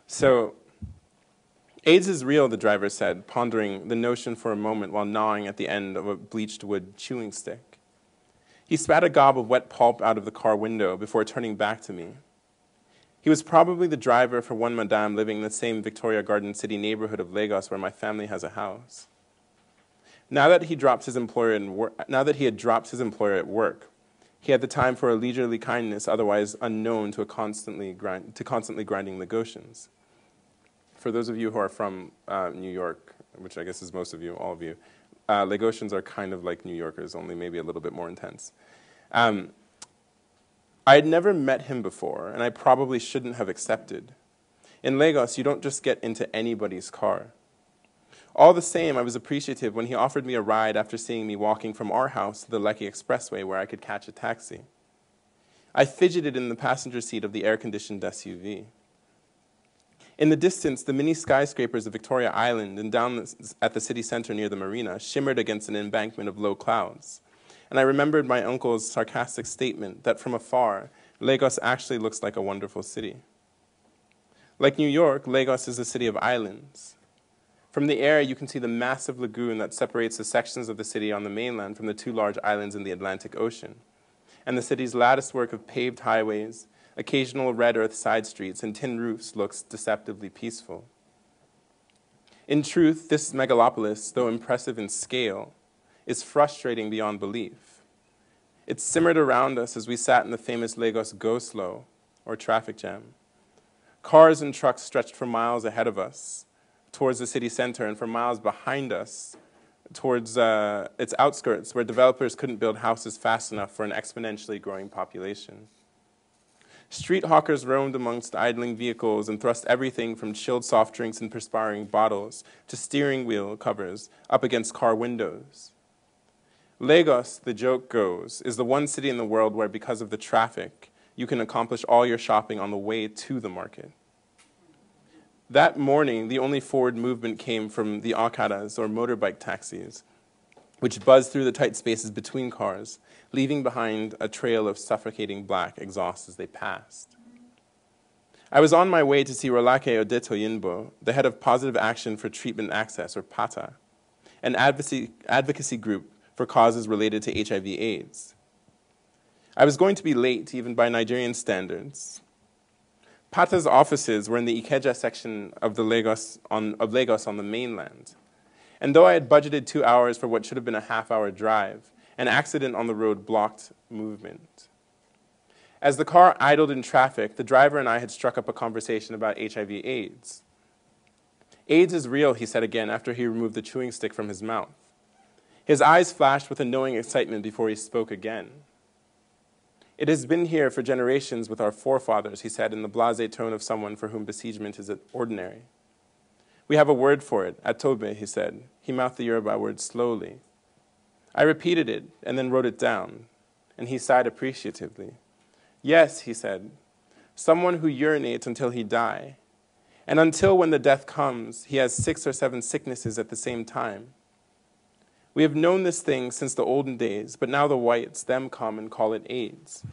So, AIDS is real, the driver said, pondering the notion for a moment while gnawing at the end of a bleached wood chewing stick. He spat a gob of wet pulp out of the car window before turning back to me. He was probably the driver for one madame living in the same Victoria Garden City neighborhood of Lagos where my family has a house. Now that he had dropped his employer at work, he had the time for a leisurely kindness otherwise unknown to constantly grinding Lagosians. For those of you who are from New York, which I guess is most of you, all of you, Lagosians are kind of like New Yorkers, only maybe a little bit more intense. I had never met him before, and I probably shouldn't have accepted. In Lagos, you don't just get into anybody's car. All the same, I was appreciative when he offered me a ride after seeing me walking from our house to the Lekki Expressway where I could catch a taxi. I fidgeted in the passenger seat of the air-conditioned SUV. In the distance, the mini skyscrapers of Victoria Island and down at the city center near the marina shimmered against an embankment of low clouds. And I remembered my uncle's sarcastic statement that from afar, Lagos actually looks like a wonderful city. Like New York, Lagos is a city of islands. From the air, you can see the massive lagoon that separates the sections of the city on the mainland from the two large islands in the Atlantic Ocean, and the city's latticework of paved highways, occasional red earth side streets, and tin roofs looks deceptively peaceful. In truth, this megalopolis, though impressive in scale, is frustrating beyond belief. It simmered around us as we sat in the famous Lagos go-slow, or traffic jam. Cars and trucks stretched for miles ahead of us, towards the city center, and for miles behind us, towards its outskirts, where developers couldn't build houses fast enough for an exponentially growing population. Street hawkers roamed amongst idling vehicles and thrust everything from chilled soft drinks in perspiring bottles to steering wheel covers up against car windows. Lagos, the joke goes, is the one city in the world where, because of the traffic, you can accomplish all your shopping on the way to the market. That morning, the only forward movement came from the okadas, or motorbike taxis, which buzzed through the tight spaces between cars, leaving behind a trail of suffocating black exhaust as they passed. I was on my way to see Rolake Odetoyinbo, the head of Positive Action for Treatment Access, or PATA, an advocacy group for causes related to HIV/AIDS. I was going to be late, even by Nigerian standards. PATA's offices were in the Ikeja section of Lagos on the mainland. And though I had budgeted 2 hours for what should have been a half-hour drive, an accident on the road blocked movement. As the car idled in traffic, the driver and I had struck up a conversation about HIV/AIDS. AIDS is real, he said again after he removed the chewing stick from his mouth. His eyes flashed with a knowing excitement before he spoke again. It has been here for generations with our forefathers, he said in the blasé tone of someone for whom besiegement is ordinary. We have a word for it, atobe, he said. He mouthed the Yoruba word slowly. I repeated it and then wrote it down, and he sighed appreciatively. Yes, he said, someone who urinates until he die, and until when the death comes, he has 6 or 7 sicknesses at the same time. We have known this thing since the olden days, but now the whites, them come and call it AIDS.